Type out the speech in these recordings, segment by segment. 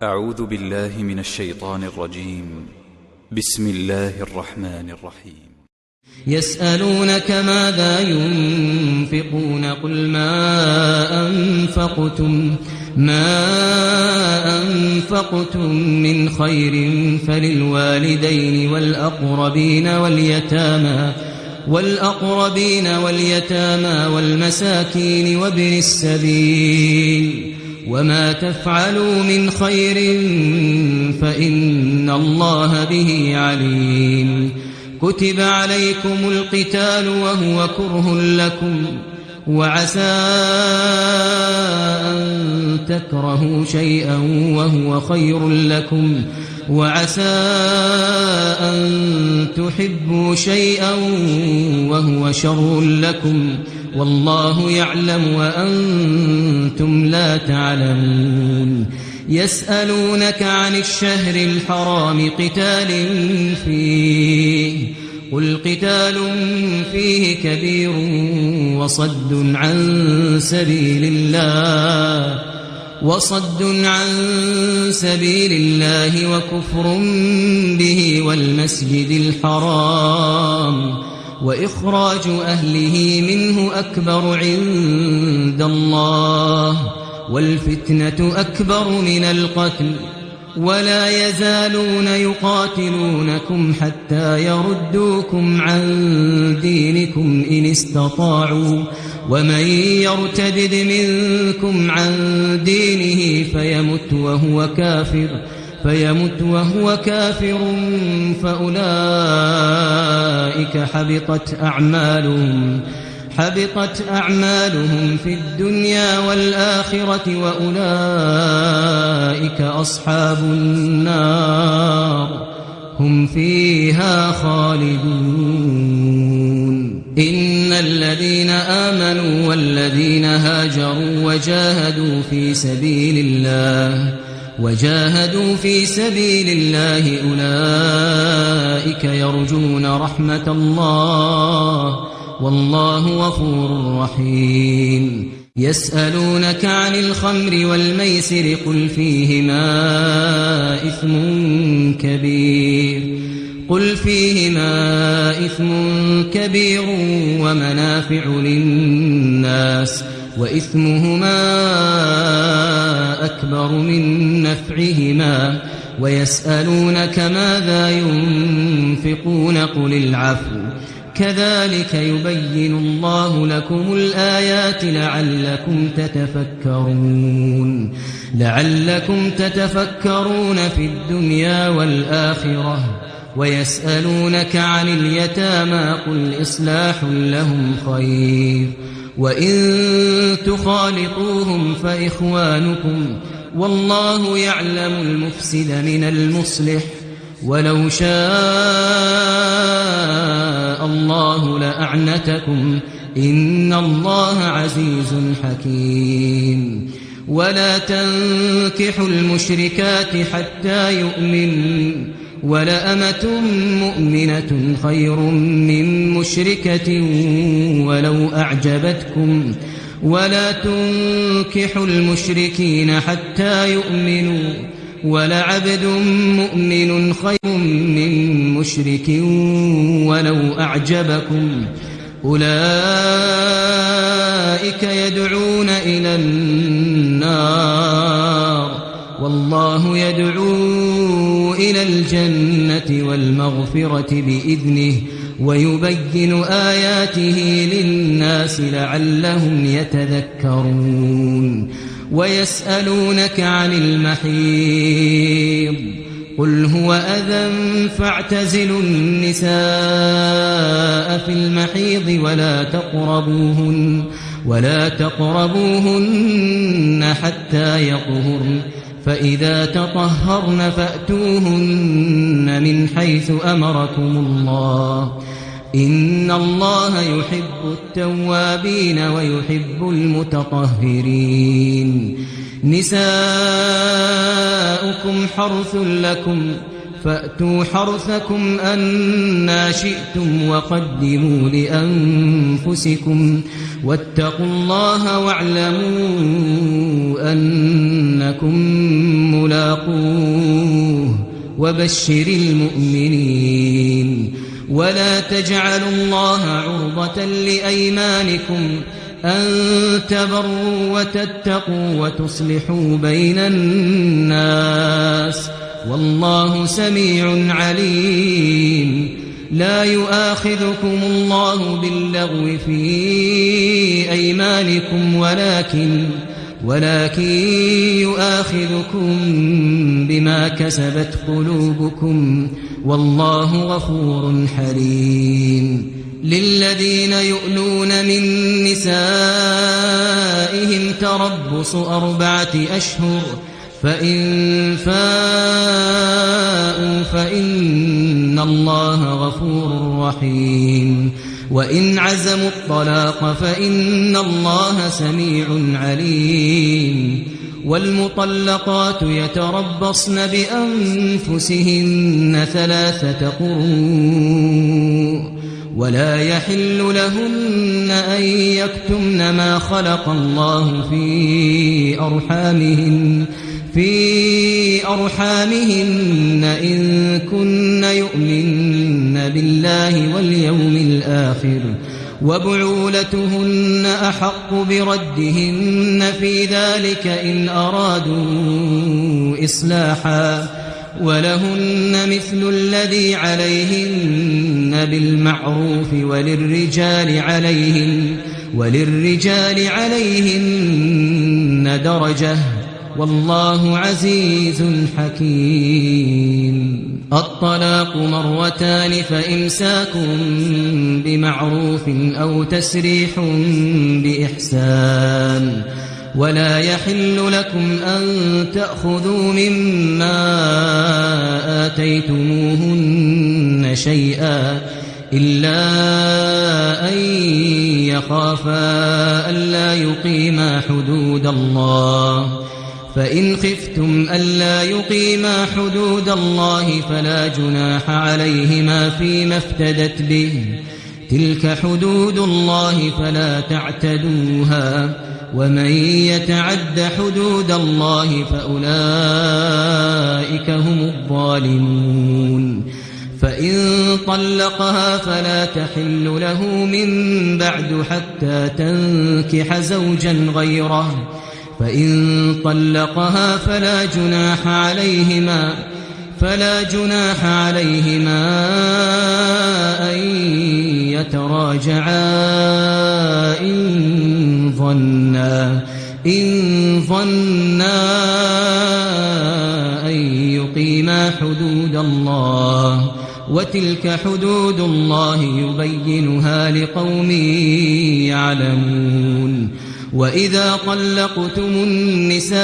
أعوذ بالله من الشيطان الرجيم. بسم الله الرحمن الرحيم. يسألونك ماذا ينفقون قل ما أنفقتم من خير فللوالدين والأقربين واليتامى والمساكين وابن السبيل وما تفعلوا من خير فإن الله به عليم. كتب عليكم القتال وهو كره لكم وعسى أن تكرهوا شيئا وهو خير لكم وعسى أن تحبوا شيئا وهو شر لكم والله يعلم وأنتم لا تعلمون. يسألونك عن الشهر الحرام قتال فيه قل قتال فيه كبير وصد عن سبيل الله وكفر به والمسجد الحرام وإخراج أهله منه أكبر عند الله والفتنة أكبر من القتل ولا يزالون يقاتلونكم حتى يردوكم عن دينكم إن استطاعوا ومن يرتدد منكم عن دينه فيمت وهو كافر فأولئك حبطت أعمالهم في الدنيا والآخرة وأولئك أصحاب النار هم فيها خالدون. إن الذين آمنوا والذين هاجروا وجاهدوا في سبيل الله أولئك يرجون رحمة الله والله غفور رحيم. يسألونك عن الخمر والميسر قل فيهما إثم كبير ومنافع للناس وإثمهما أكبر من نفعهما ويسألونك ماذا ينفقون قل العفو كذلك يبين الله لكم الآيات لعلكم تتفكرون في الدنيا والآخرة. ويسألونك عن اليتامى قل إصلاح لهم خير وإن تخالطوهم فإخوانكم والله يعلم المفسد من المصلح ولو شاء الله لأعنتكم إن الله عزيز حكيم. ولا تنكحوا المشركات حتى يؤمنوا ولأمة مؤمنة خير من مشركة ولو أعجبتكم ولا تنكحوا المشركين حتى يؤمنوا ولعبد مؤمن خير من مشرك ولو أعجبكم أولئك يدعون إلى النار والله يدعو إلى الجنة والمغفرة بإذنه ويبين آياته للناس لعلهم يتذكرون. ويسألونك عن المحيض قل هو أذى فاعتزلوا النساء في المحيض ولا تقربوهن حتى يطهرن فإذا تطهرن فأتوهن من حيث أمركم الله إن الله يحب التوابين ويحب المتطهرين. نساؤكم حرث لكم فأتوا حرثكم أنى شئتم وقدموا لأنفسكم واتقوا الله واعلموا أنكم ملاقوه وبشر المؤمنين. ولا تجعلوا الله عرضة لأيمانكم أن تبروا وتتقوا وتصلحوا بين الناس والله سميع عليم. لا يؤاخذكم الله باللغو في أيمانكم ولكن يؤاخذكم بما كسبت قلوبكم والله غفور حليم. للذين يؤلون من نسائهم تربص 4 أشهر فإن فاءوا فإن الله غفور رحيم. وإن عزموا الطلاق فإن الله سميع عليم. والمطلقات يتربصن بأنفسهن 3 قروء ولا يحل لهن أن يكتمن ما خلق الله في أرحامهن إن كن يؤمن بالله واليوم الآخر وبعولتهن أحق بردهن في ذلك إن أرادوا إصلاحا ولهن مثل الذي عليهن بالمعروف وللرجال عليهن درجة والله عزيز حكيم. الطلاق 2 فإمساك بمعروف أو تسريح بإحسان. ولا يحل لكم أن تأخذوا مما آتيتموهن شيئا إلا أن يخافا ألا يقيما حدود الله. فإن خفتم ألا يقيما حدود الله فلا جناح عليهما فيما افتدت به. تلك حدود الله فلا تعتدوها ومن يتعد حدود الله فأولئك هم الظالمون. فإن طلقها فلا تحل له من بعد حتى تنكح زوجا غيره. فإن طلقها فلا جناح عليهما أن يتراجعا إن ظنا أن يقيما حدود الله وتلك حدود الله يبينها لقوم يعلمون. وإذا طلقتم النساء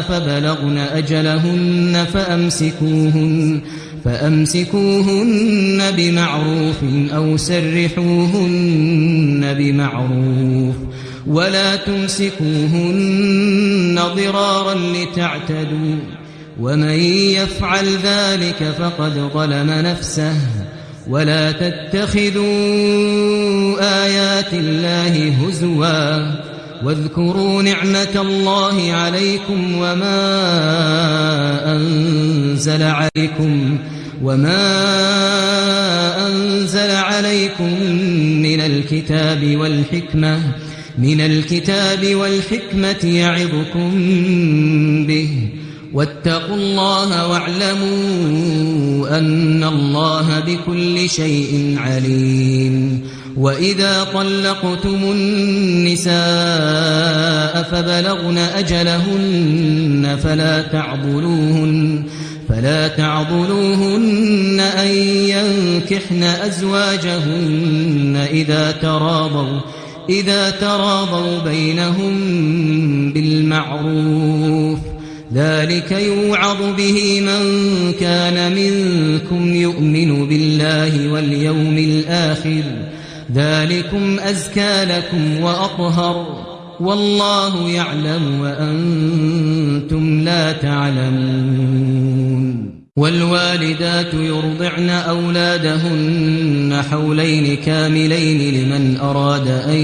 فبلغن أجلهن فأمسكوهن بمعروف أو سرحوهن بمعروف ولا تمسكوهن ضرارا لتعتدوا ومن يفعل ذلك فقد ظلم نفسه. ولا تتخذوا آيات الله هزوا واذكروا نعمة الله عليكم وما أنزل عليكم من الكتاب والحكمة يعظكم به واتقوا الله واعلموا أن الله بكل شيء عليم. وإذا طلقتم النساء فبلغن أجلهن فلا تعضلوهن أن ينكحن أزواجهن إذا تراضوا بينهم بالمعروف. ذلك يوعظ به من كان منكم يؤمن بالله واليوم الآخر ذلكم أزكى لكم وأطهر والله يعلم وأنتم لا تعلمون. والوالدات يرضعن أولادهن حولين كاملين لمن أراد أن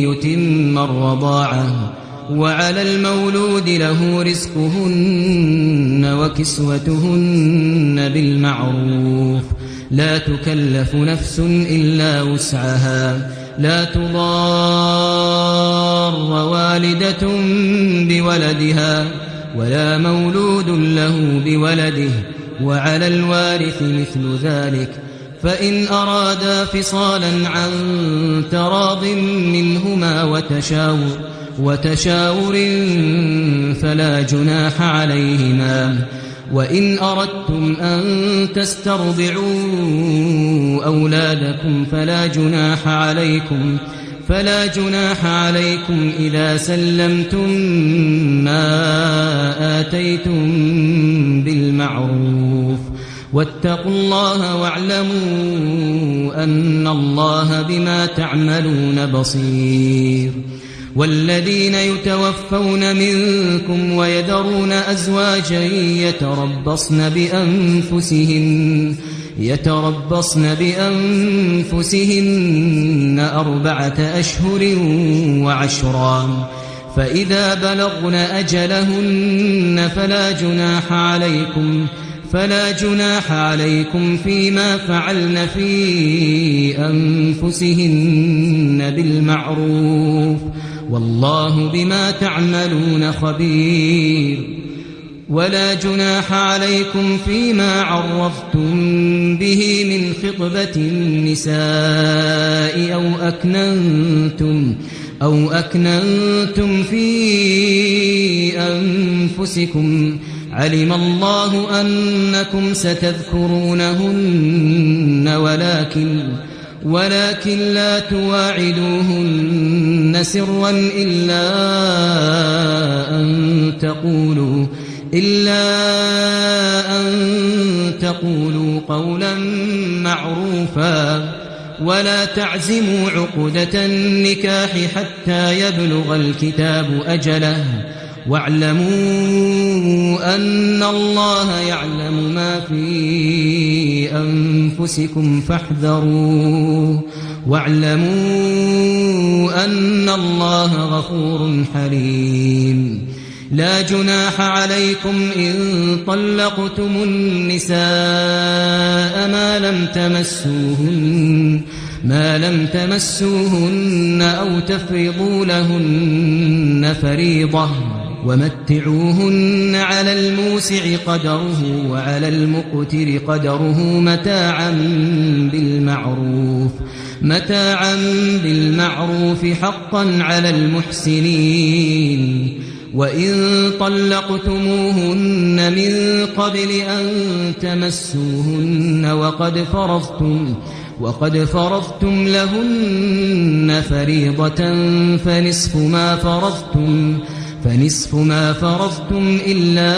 يتم الرضاعة وعلى المولود له رزقهن وكسوتهن بالمعروف لا تكلف نفس إلا وسعها لا تضار والدة بولدها ولا مولود له بولده وعلى الوارث مثل ذلك فإن أرادا فصالا عن تراض منهما وتشاور فلا جناح عليهما وإن أردتم أن تسترضعوا أولادكم فلا جناح عليكم إذا سلمتم ما آتيتم بالمعروف واتقوا الله واعلموا أن الله بما تعملون بصير والذين يتوفون منكم ويذرون أزواجا يتربصن بأنفسهن 4 أشهر وعشرا فإذا بلغن أجلهن فلا جناح عليكم فيما فعلن في أنفسهن بالمعروف والله بما تعملون خبير ولا جناح عليكم فيما عرفتم به من خطبة النساء أو أكننتم في أنفسكم علم الله أنكم ستذكرونهن ولكن لا تواعدوهن سرا إلا أن تقولوا قولا معروفا ولا تعزموا عقدة النكاح حتى يبلغ الكتاب أجله واعلموا أن الله يعلم ما في أنفسكم فاحذروه واعلموا أن الله غفور حليم لا جناح عليكم إن طلقتم النساء ما لم تمسوهن أو تفرضوا لهن فريضة ومتعوهن على الموسع قدره وعلى المقتر قدره متاعا بالمعروف حقا على المحسنين وإن طلقتموهن من قبل أن تمسوهن وقد فرضتم لهن فريضة فنصف ما فرضتم إلا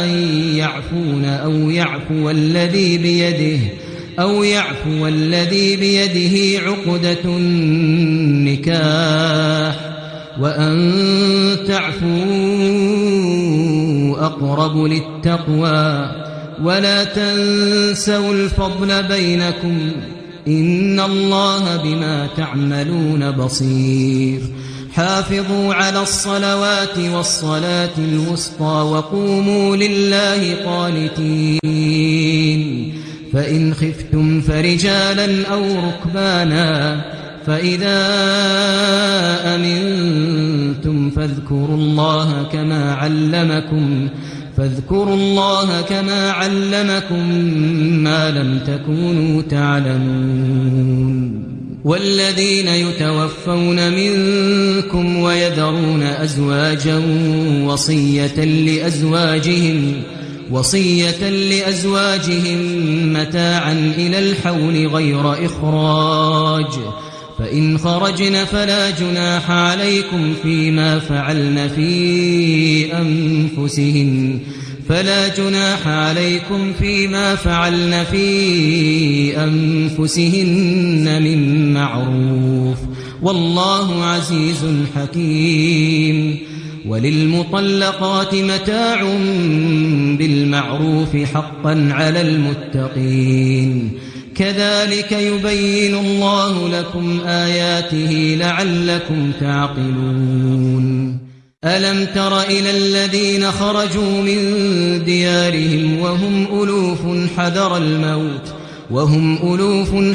أن يعفون أو يعفو الذي بيده عقدة النكاح وأن تعفوا أقرب للتقوى ولا تنسوا الفضل بينكم إن الله بما تعملون بصير حافظوا على الصلوات والصلاة الوسطى وقوموا لله قانتين فإن خفتم فرجالا أو ركبانا فإذا أمنتم فاذكروا الله كما علمكم ما لم تكونوا تعلمون والذين يتوفون منكم ويذرون أزواجا وصية لأزواجهم متاعا إلى الحول غير إخراج فإن خرجن فلا جناح عليكم فيما فعلن في أنفسهن من معروف والله عزيز حكيم وللمطلقات متاع بالمعروف حقا على المتقين كذلك يبين الله لكم آياته لعلكم تعقلون ألم تر إلى الذين خرجوا من ديارهم وهم ألوف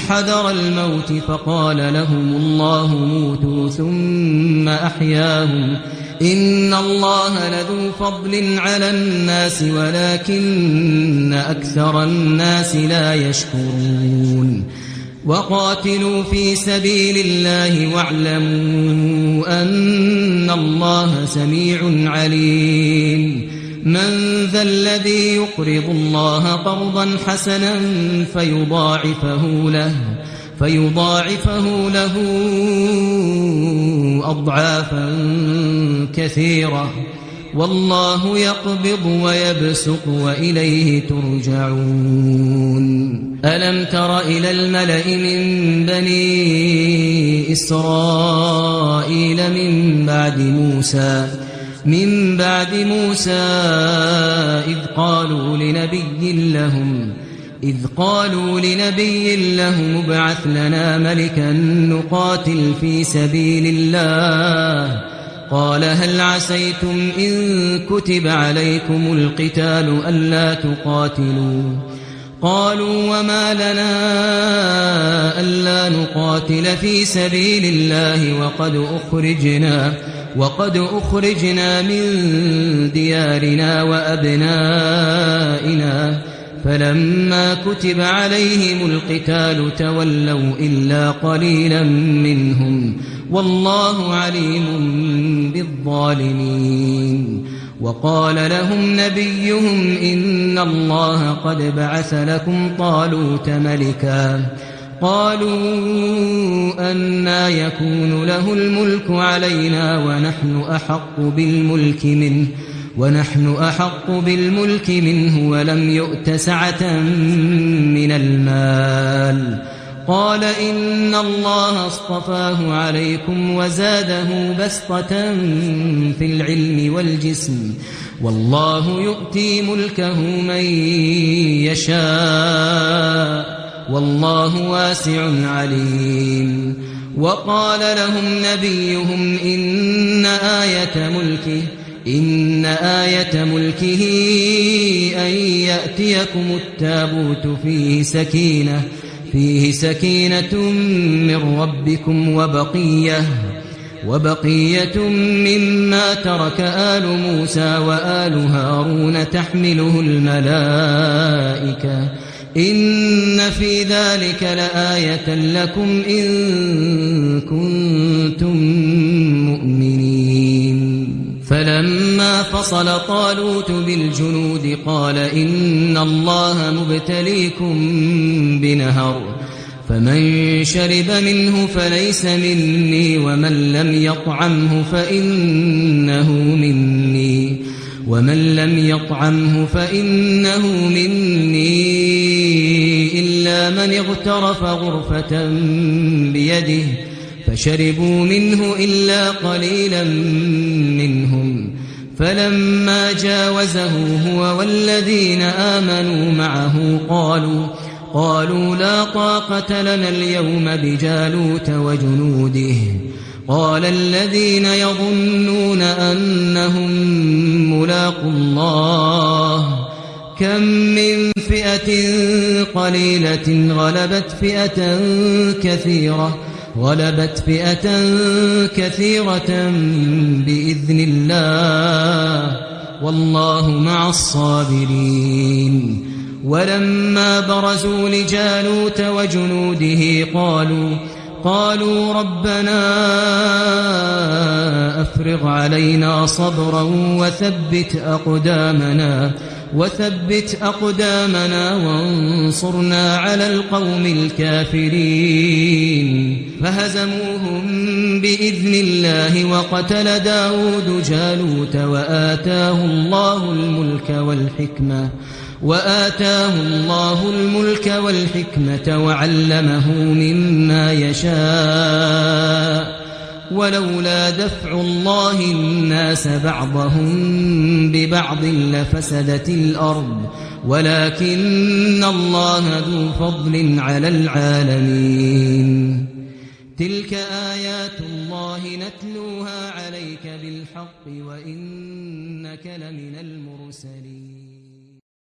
حذر الموت فقال لهم الله موتوا ثم أحياهم إن الله لذو فضل على الناس ولكن أكثر الناس لا يشكرون وقاتلوا في سبيل الله واعلموا أن الله سميع عليم من ذا الذي يقرض الله قرضا حسنا فيضاعفه له أضعافا كثيرة والله يقبض ويبسط وإليه ترجعون ألم تر إلى الملأ من بني إسرائيل من بعد موسى إذ قالوا لنبي لهم ابعث لنا ملكا نقاتل في سبيل الله قال هل عسيتم إن كتب عليكم القتال ألا تقاتلوا قالوا وما لنا ألا نقاتل في سبيل الله وقد أخرجنا من ديارنا وأبنائنا فلما كتب عليهم القتال تولوا إلا قليلا منهم والله عليم بالظالمين وقال لهم نبيهم إن الله قد بعث لكم طالوت ملكا قالوا أنى يكون له الملك علينا ونحن أحق بالملك منه ولم يؤت سعة من المال قال إن الله اصطفاه عليكم وزاده بسطة في العلم والجسم والله يؤتي ملكه من يشاء والله واسع عليم وقال لهم نبيهم إن آية ملكه أن يأتيكم التابوت فيه سكينة من ربكم وبقية مما ترك آل موسى وآل هارون تحمله الملائكة إن في ذلك لآية لكم إن كنتم مؤمنين فلما فصل طالوت بالجنود قال إن الله مبتليكم بنهر فمن شرب منه فليس مني ومن لم يطعمه فإنه مني إلا من اغترف غرفة بيده فشربوا منه إلا قليلا منهم فلما جاوزه هو والذين آمنوا معه قالوا لا طاقة لنا اليوم بجالوت وجنوده قال الذين يظنون أنهم ملاقو الله كم من فئة قليلة غلبت فئة كثيرة بإذن الله والله مع الصابرين ولما برزوا لجالوت وجنوده قالوا ربنا أفرغ علينا صبرا وثبت أقدامنا وانصرنا على القوم الكافرين فهزموهم بإذن الله وقتل داود جالوت وآتاه الله الملك والحكمة وعلمه مما يشاء ولولا دفع الله الناس بعضهم ببعض لفسدت الأرض ولكن الله ذو فضل على العالمين تلك آيات الله نتلوها عليك بالحق وإنك لمن المرسلين